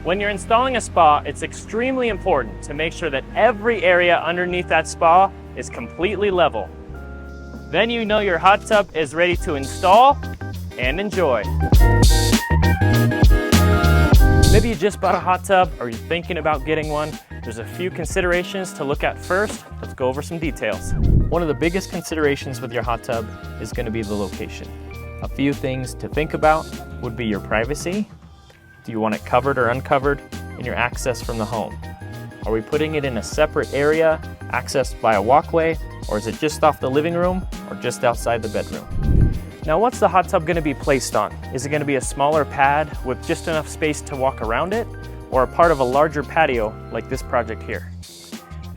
When you're installing a spa, it's extremely important to make sure that every area underneath that spa is completely level. Then you know your hot tub is ready to install and enjoy. Maybe you just bought a hot tub or you're thinking about getting one. There's a few considerations to look at first. Let's go over some details. One of the biggest considerations with your hot tub is going to be the location. A few things to think about would be your privacy. Do you want it covered or uncovered? And your access from the home. Are we putting it in a separate area, accessed by a walkway, or is it just off the living room or just outside the bedroom? Now, what's the hot tub going to be placed on? Is it going to be a smaller pad with just enough space to walk around it, or a part of a larger patio like this project here?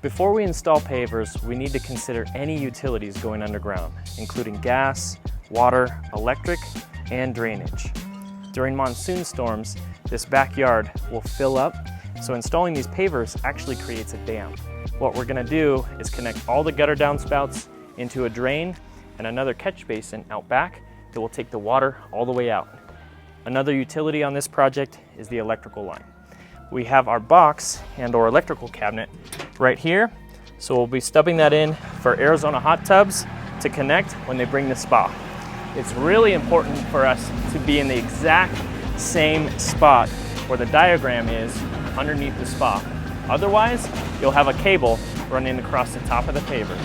Before we install pavers, we need to consider any utilities going underground, including gas, water, electric, and drainage. During monsoon storms, this backyard will fill up, so installing these pavers actually creates a dam. What we're going to do is connect all the gutter downspouts into a drain and another catch basin out back that will take the water all the way out. Another utility on this project is the electrical line. We have our box and or electrical cabinet right here, so we'll be stubbing that in for Arizona hot tubs to connect when they bring the spa. It's really important for us to be in the exact same spot where the diagram is underneath the spa. Otherwise, you'll have a cable running across the top of the pavers.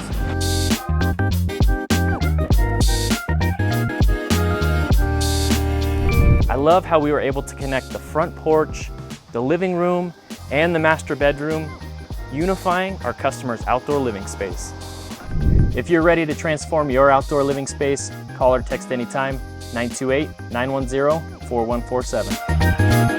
I love how we were able to connect the front porch, the living room, and the master bedroom, unifying our customers' outdoor living space. If you're ready to transform your outdoor living space, call or text anytime, 928-910-4147.